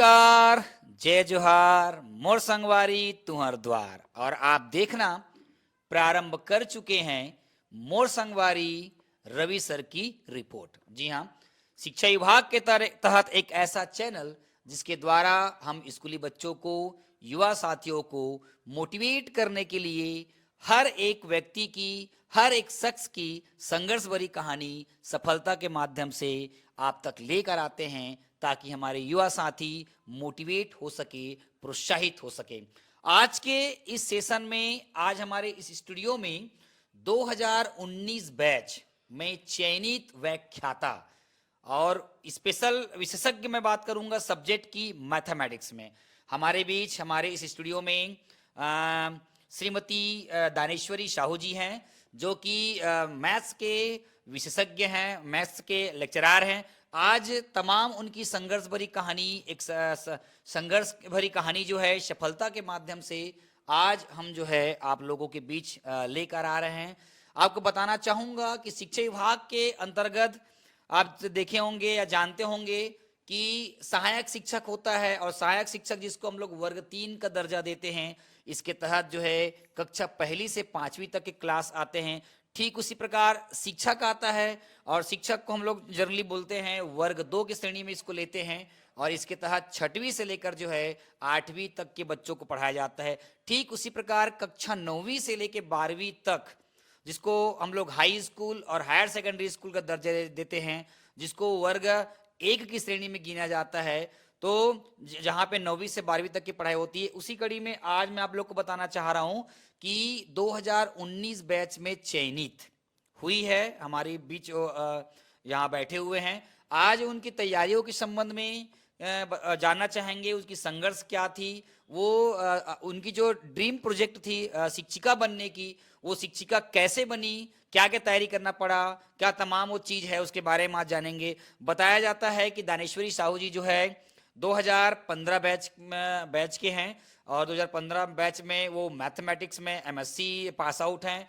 नमस्कार, जय जोहार, मोर संगवारी तुहर द्वार। और आप देखना प्रारंभ कर चुके हैं मोर संगवारी रवि सर की रिपोर्ट। जी हाँ, शिक्षा विभाग के तहत एक ऐसा चैनल जिसके द्वारा हम स्कूली बच्चों को, युवा साथियों को मोटिवेट करने के लिए हर एक व्यक्ति की, हर एक शख्स की संघर्ष भरी कहानी सफलता के माध्यम से आप तक लेकर आते हैं, ताकि हमारे युवा साथी मोटिवेट हो सके, प्रोत्साहित हो सके। आज के इस सेशन में, आज हमारे इस स्टूडियो में 2019 बैच में चयनित व्याख्याता और स्पेशल विशेषज्ञ मैं बात करूंगा सब्जेक्ट की मैथमेटिक्स में। हमारे बीच, हमारे इस स्टूडियो में श्रीमती दानेश्वरी साहू जी हैं, जो कि मैथ्स के विशेषज्ञ हैं, मैथ्स के लेक्चरार हैं। आज तमाम उनकी संघर्ष भरी कहानी, एक संघर्ष भरी कहानी जो है सफलता के माध्यम से आज हम जो है आप लोगों के बीच लेकर आ रहे हैं। आपको बताना चाहूँगा कि शिक्षा विभाग के अंतर्गत आप देखे होंगे या जानते होंगे कि सहायक शिक्षक होता है, और सहायक शिक्षक जिसको हम लोग वर्ग 3 का दर्जा देते हैं, इसके तहत जो है कक्षा 1 से 5वीं तक के क्लास आते हैं। ठीक उसी प्रकार शिक्षक आता है, और शिक्षक को हम लोग जनरली बोलते हैं वर्ग 2 की श्रेणी में इसको लेते हैं, और इसके तहत 6वीं से लेकर जो है 8वीं तक के बच्चों को पढ़ाया जाता है। ठीक उसी प्रकार कक्षा 9वीं से लेकर 12वीं तक, जिसको हम लोग हाई स्कूल और हायर सेकेंडरी स्कूल का दर्जा देते हैं, जिसको वर्ग 1 की श्रेणी में गिना जाता है। तो जहाँ पे 9वीं से 12वीं तक की पढ़ाई होती है, उसी कड़ी में आज मैं आप लोग को बताना चाह रहा हूँ कि 2019 बैच में चयनित हुई है, हमारे बीच यहाँ बैठे हुए हैं। आज उनकी तैयारियों के संबंध में जानना चाहेंगे, उसकी संघर्ष क्या थी, वो उनकी जो ड्रीम प्रोजेक्ट थी शिक्षिका बनने की, वो शिक्षिका कैसे बनी, क्या क्या तैयारी करना पड़ा, क्या तमाम वो चीज़ है, उसके बारे में आज जानेंगे। बताया जाता है कि दानेश्वरी साहू जी जो है 2015 बैच के हैं, और 2015 बैच में वो मैथमेटिक्स में एमएससी पास आउट हैं।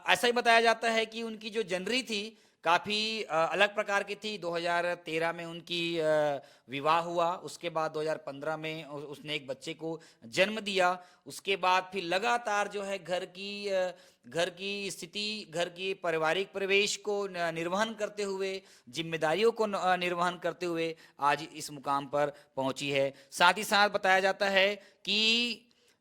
ऐसा ही बताया जाता है कि उनकी जो जनरी थी काफ़ी अलग प्रकार की थी। 2013 में उनकी विवाह हुआ, उसके बाद 2015 में उसने एक बच्चे को जन्म दिया। उसके बाद फिर लगातार जो है घर की स्थिति, घर की पारिवारिक परिवेश को निर्वहन करते हुए, जिम्मेदारियों को निर्वहन करते हुए आज इस मुकाम पर पहुंची है। साथ ही साथ बताया जाता है कि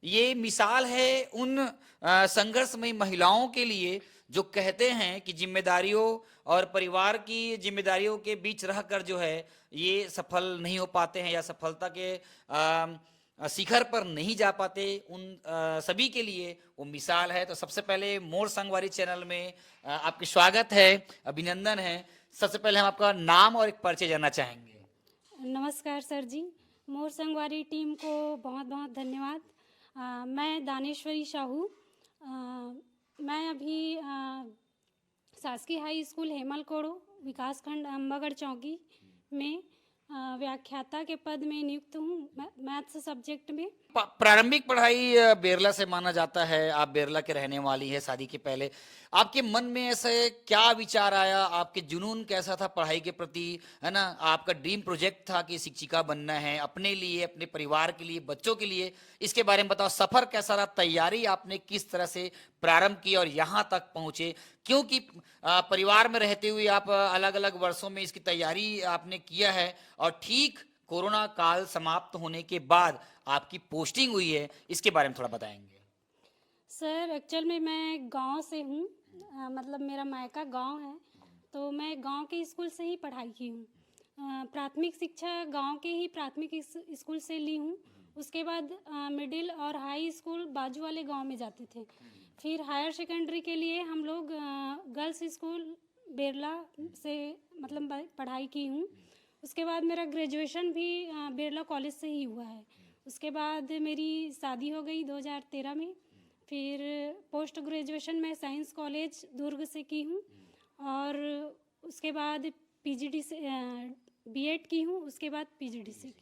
ये मिसाल है उन संघर्षमयी महिलाओं के लिए जो कहते हैं कि जिम्मेदारियों और परिवार की जिम्मेदारियों के बीच रहकर जो है ये सफल नहीं हो पाते हैं, या सफलता के शिखर पर नहीं जा पाते। उन सभी के लिए वो मिसाल है। तो सबसे पहले मोर संगवारी चैनल में आपका स्वागत है, अभिनंदन है। सबसे पहले हम आपका नाम और एक परिचय जानना चाहेंगे। नमस्कार सर जी, मोर संगवारी टीम को बहुत बहुत धन्यवाद। मैं दानेश्वरी साहू, मैं अभी शासकीय हाई स्कूल हेमलकोड़ो विकासखंड अम्बागढ़ चौकी में व्याख्याता के पद में नियुक्त हूँ मैथ्स सब्जेक्ट में। प्रारंभिक पढ़ाई बेरला से माना जाता है, आप बेरला के रहने वाली है। शादी के पहले आपके मन में ऐसे क्या विचार आया, आपके जुनून कैसा था पढ़ाई के प्रति, है ना? आपका ड्रीम प्रोजेक्ट था कि शिक्षिका बनना है, अपने लिए, अपने परिवार के लिए, बच्चों के लिए। इसके बारे में बताओ, सफर कैसा रहा, तैयारी आपने किस तरह से प्रारंभ की और यहाँ तक पहुँचे? क्योंकि परिवार में रहते हुए आप अलग अलग वर्षों में इसकी तैयारी आपने किया है, और ठीक कोरोना काल समाप्त होने के बाद आपकी पोस्टिंग हुई है, इसके बारे में थोड़ा बताएंगे। सर एक्चुअल में मैं गांव से हूँ, मतलब मेरा मायका गांव है, तो मैं गांव के स्कूल से ही पढ़ाई की हूँ। प्राथमिक शिक्षा गांव के ही प्राथमिक स्कूल से ली हूँ। उसके बाद मिडिल और हाई स्कूल बाजू वाले गांव में जाते थे। फिर हायर सेकेंडरी के लिए हम लोग गर्ल्स स्कूल बेरला से मतलब पढ़ाई की हूँ। उसके बाद मेरा ग्रेजुएशन भी बेरला कॉलेज से ही हुआ है। उसके बाद मेरी शादी हो गई 2013 में। फिर पोस्ट ग्रेजुएशन मैं साइंस कॉलेज दुर्ग से की हूँ, और उसके बाद पीजीडी से बीएड की हूँ, उसके बाद पीजीडी से की।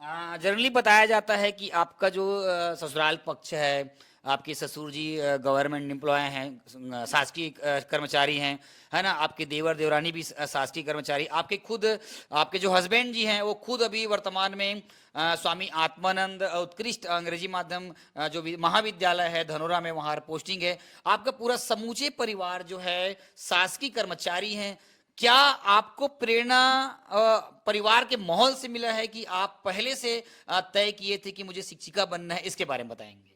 जनरली बताया जाता है कि आपका जो ससुराल पक्ष है, आपके ससुर जी गवर्नमेंट एम्प्लॉय हैं, शासकीय कर्मचारी हैं, है ना, आपके देवर देवरानी भी शासकीय कर्मचारी, आपके खुद आपके जो हस्बैंड जी हैं वो खुद अभी वर्तमान में स्वामी आत्मानंद उत्कृष्ट अंग्रेजी माध्यम जो महाविद्यालय है धनोरा में, वहाँ पोस्टिंग है। आपका पूरा समूचे परिवार जो है शासकीय कर्मचारी हैं। क्या आपको प्रेरणा परिवार के माहौल से मिला है कि आप पहले से तय किए थे कि मुझे शिक्षिका बनना है? इसके बारे में बताएंगे।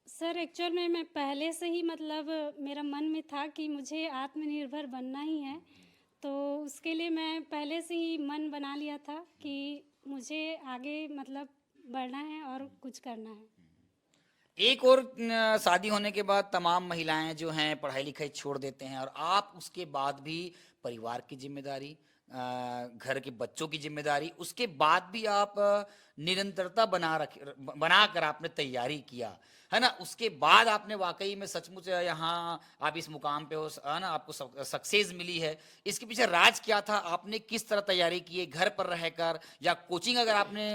सर एक्चुअल में मैं पहले से ही मतलब मेरा मन में था कि मुझे आत्मनिर्भर बनना ही है। तो उसके लिए मैं पहले से ही मन बना लिया था कि मुझे आगे मतलब बढ़ना है और कुछ करना है। एक और शादी होने के बाद तमाम महिलाएं जो हैं पढ़ाई लिखाई छोड़ देते हैं, और आप उसके बाद भी परिवार की जिम्मेदारी, घर के बच्चों की जिम्मेदारी, उसके बाद भी आप निरंतरता बना कर आपने तैयारी किया, है ना, उसके बाद आपने वाकई में सचमुच यहाँ आप इस मुकाम पे हो, है ना, आपको सक्सेस मिली है। इसके पीछे राज क्या था? आपने किस तरह तैयारी की है, घर पर रहकर या कोचिंग अगर आपने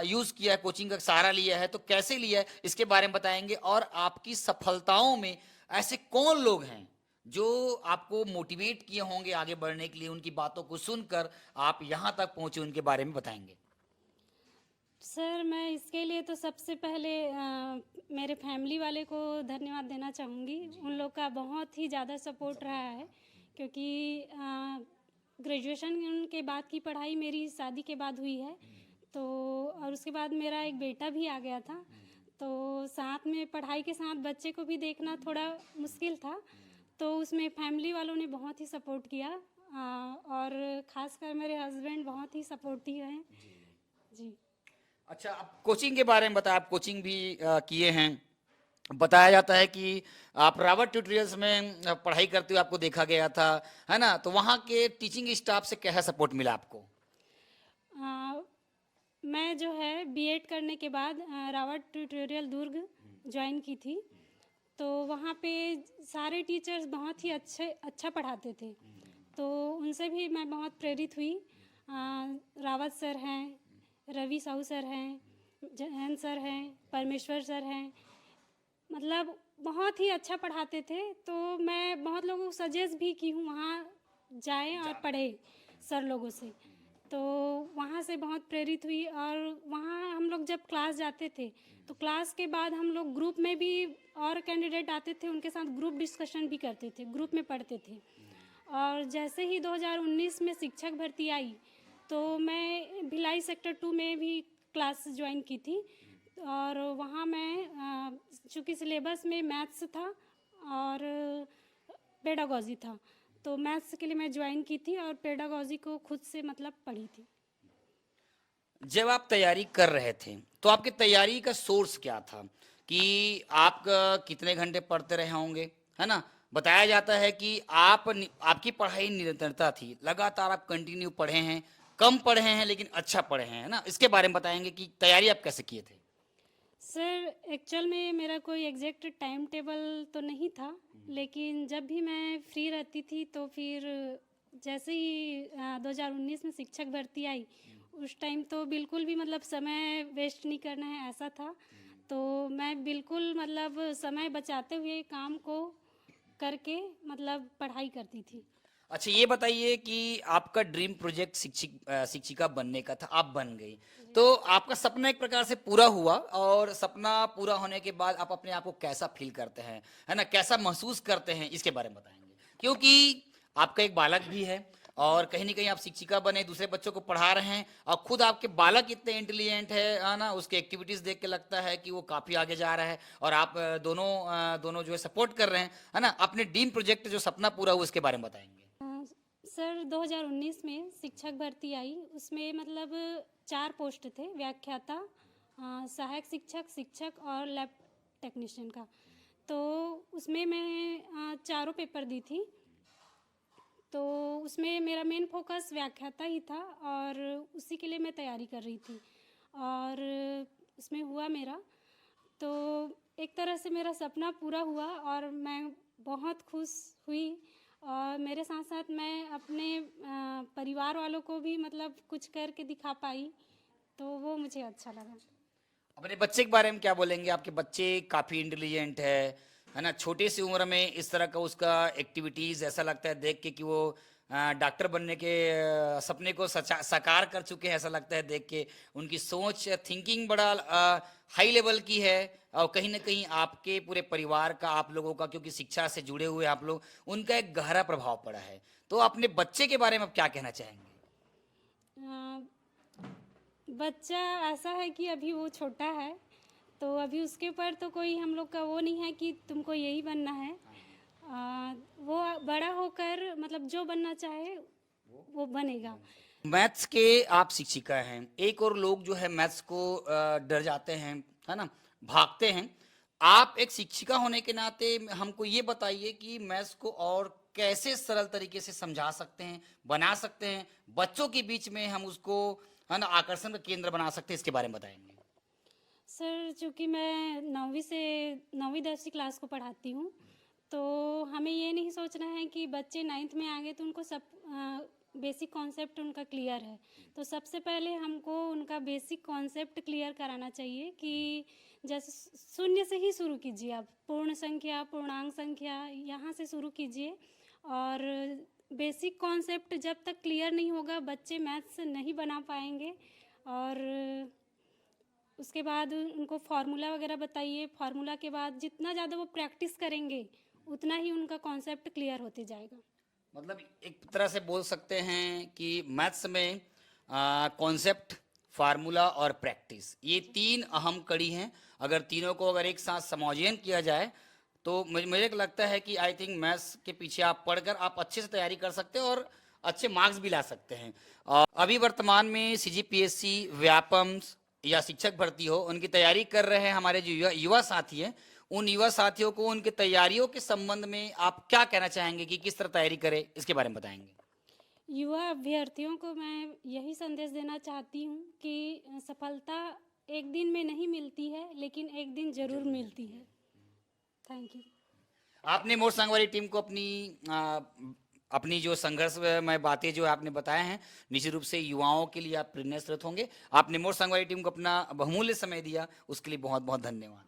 यूज किया है, कोचिंग का सहारा लिया है तो कैसे लिया है, इसके बारे में बताएंगे। और आपकी सफलताओं में ऐसे कौन लोग हैं जो आपको मोटिवेट किए होंगे आगे बढ़ने के लिए, उनकी बातों को सुनकर आप यहाँ तक पहुंचे, उनके बारे में बताएंगे। सर मैं इसके लिए तो सबसे पहले मेरे फैमिली वाले को धन्यवाद देना चाहूँगी। उन लोग का बहुत ही ज़्यादा सपोर्ट रहा है, क्योंकि ग्रेजुएशन के बाद की पढ़ाई मेरी शादी के बाद हुई है। तो और उसके बाद मेरा एक बेटा भी आ गया था, तो साथ में पढ़ाई के साथ बच्चे को भी देखना थोड़ा मुश्किल था। तो उसमें फैमिली वालों ने बहुत ही सपोर्ट किया, और ख़ासकर मेरे हस्बैंड बहुत ही सपोर्टिव हैं जी। अच्छा, आप कोचिंग के बारे में बताया, आप कोचिंग भी किए हैं। बताया जाता है कि आप रावत ट्यूटोरियल्स में पढ़ाई करते हुए आपको देखा गया था, है ना, तो वहाँ के टीचिंग स्टाफ से कैसा सपोर्ट मिला आपको? आ, मैं जो है बीएड करने के बाद रावत ट्यूटोरियल दुर्ग ज्वाइन की थी। तो वहाँ पे सारे टीचर्स बहुत ही अच्छा पढ़ाते थे, तो उनसे भी मैं बहुत प्रेरित हुई। रावत सर हैं, रवि साहू सर हैं, जयंत सर हैं, परमेश्वर सर हैं, मतलब बहुत ही अच्छा पढ़ाते थे। तो मैं बहुत लोगों को सजेस्ट भी की हूँ वहाँ जाएं और पढ़ें सर लोगों से। तो वहाँ से बहुत प्रेरित हुई, और वहाँ हम लोग जब क्लास जाते थे तो क्लास के बाद हम लोग ग्रुप में भी और कैंडिडेट आते थे, उनके साथ ग्रुप डिस्कशन भी करते थे, ग्रुप में पढ़ते थे। और जैसे ही 2019 में शिक्षक भर्ती आई तो मैं भिलाई सेक्टर 2 में भी क्लास ज्वाइन की थी। और वहाँ मैं चूँकि सिलेबस में मैथ्स था और पेडागॉजी था, तो मैथ्स के लिए मैं ज्वाइन की थी और पेडागॉजी को खुद से मतलब पढ़ी थी। जब आप तैयारी कर रहे थे तो आपकी तैयारी का सोर्स क्या था, कि आप कितने घंटे पढ़ते रहे होंगे, है ना? बताया जाता है कि आपकी पढ़ाई निरंतरता थी, लगातार आप कंटिन्यू पढ़े हैं, कम पढ़े हैं लेकिन अच्छा पढ़े हैं, है ना? इसके बारे में बताएंगे कि तैयारी आप कैसे किए थे। सर एक्चुअल में मेरा कोई एग्जैक्ट टाइम टेबल तो नहीं था, लेकिन जब भी मैं फ्री रहती थी तो फिर जैसे ही 2019 में शिक्षक भर्ती आई, उस टाइम तो बिल्कुल भी मतलब समय वेस्ट नहीं करना है ऐसा था। तो मैं बिल्कुल मतलब समय बचाते हुए काम को करके मतलब पढ़ाई करती थी। अच्छा, ये बताइए कि आपका ड्रीम प्रोजेक्ट शिक्षिका बनने का था, आप बन गई, तो आपका सपना एक प्रकार से पूरा हुआ, और सपना पूरा होने के बाद आप अपने आप को कैसा फील करते हैं, है ना, कैसा महसूस करते हैं, इसके बारे में बताएंगे। क्योंकि आपका एक बालक भी है, और कहीं ना कहीं आप शिक्षिका बने, दूसरे बच्चों को पढ़ा रहे हैं, और खुद आपके बालक इतने इंटेलिजेंट है ना, उसके एक्टिविटीज देख के लगता है कि वो काफी आगे जा रहा है, और आप दोनों जो है सपोर्ट कर रहे हैं, है ना। अपने ड्रीम प्रोजेक्ट जो सपना पूरा हुआ उसके बारे में बताएंगे। सर 2019 में शिक्षक भर्ती आई, उसमें मतलब 4 पोस्ट थे, व्याख्याता, सहायक शिक्षक, शिक्षक और लैब टेक्नीशियन का। तो उसमें मैं चारों पेपर दी थी। तो उसमें मेरा मेन फोकस व्याख्याता ही था और उसी के लिए मैं तैयारी कर रही थी, और उसमें हुआ मेरा। तो एक तरह से मेरा सपना पूरा हुआ और मैं बहुत खुश हुई, और मेरे साथ साथ मैं अपने परिवार वालों को भी मतलब कुछ करके दिखा पाई, तो वो मुझे अच्छा लगा। अपने बच्चे के बारे में क्या बोलेंगे? आपके बच्चे काफी इंटेलिजेंट है ना? छोटी सी उम्र में इस तरह का उसका एक्टिविटीज ऐसा लगता है देख के कि वो डॉक्टर बनने के सपने को साकार कर चुके हैं, ऐसा लगता है देख के। उनकी सोच थिंकिंग बड़ा हाई लेवल की है, और कहीं ना कहीं आपके पूरे परिवार का, आप लोगों का, क्योंकि शिक्षा से जुड़े हुए आप लोग, उनका एक गहरा प्रभाव पड़ा है। तो अपने बच्चे के बारे में आप क्या कहना चाहेंगे? अ, बच्चा ऐसा है कि अभी वो छोटा है, तो अभी उसके ऊपर तो कोई हम लोग का वो नहीं है कि तुमको यही बनना है। वो बड़ा होकर मतलब जो बनना चाहे वो बनेगा। मैथ्स के आप शिक्षिका हैं, एक और लोग जो है मैथ्स को डर जाते हैं, है ना, भागते हैं। आप एक शिक्षिका होने के नाते हमको ये बताइए कि मैथ्स को और कैसे सरल तरीके से समझा सकते हैं, बना सकते हैं, बच्चों के बीच में हम उसको, है ना, आकर्षण का केंद्र बना सकते हैं, इसके बारे में बताएंगे। सर चूँकि मैं 9वीं से 9वीं 10वीं क्लास को पढ़ाती हूँ, तो हमें ये नहीं सोचना है कि बच्चे 9th में आ गए तो उनको सब बेसिक कॉन्सेप्ट उनका क्लियर है। तो सबसे पहले हमको उनका बेसिक कॉन्सेप्ट क्लियर कराना चाहिए कि जैसे शून्य से ही शुरू कीजिए आप, पूर्ण संख्या, पूर्णांक संख्या, यहाँ से शुरू कीजिए। और बेसिक कॉन्सेप्ट जब तक क्लियर नहीं होगा बच्चे मैथ्स नहीं बना पाएंगे। और उसके बाद उनको फार्मूला वगैरह बताइए। फार्मूला के बाद जितना ज़्यादा वो प्रैक्टिस करेंगे उतना ही उनका कॉन्सेप्ट क्लियर होते जाएगा। मतलब एक तरह से बोल सकते हैं कि मैथ्स में कॉन्सेप्ट, फार्मूला और प्रैक्टिस, ये तीन अहम कड़ी हैं। अगर तीनों को अगर एक साथ समायोजन किया जाए तो मुझे लगता है कि आई थिंक मैथ्स के पीछे आप पढ़कर आप अच्छे से तैयारी कर सकते हैं और अच्छे मार्क्स भी ला सकते हैं। और अभी वर्तमान में सीजीपीएससी, व्यापम या शिक्षक भर्ती हो, उनकी तैयारी कर रहे हैं हमारे जो युवा साथी हैं, उन युवा साथियों को उनके तैयारियों के संबंध में आप क्या कहना चाहेंगे कि किस तरह तैयारी करें, इसके बारे में बताएंगे? युवा अभ्यर्थियों को मैं यही संदेश देना चाहती हूँ कि सफलता एक दिन में नहीं मिलती है, लेकिन एक दिन जरूर मिलती है। Thank you. आपने मोर संगवारी टीम को अपनी जो संघर्ष में बातें जो आपने बताए हैं, निश्चित रूप से युवाओं के लिए आप प्रेरणा स्रोत होंगे। आपने मोर संगवारी टीम को अपना बहुमूल्य समय दिया, उसके लिए बहुत बहुत धन्यवाद।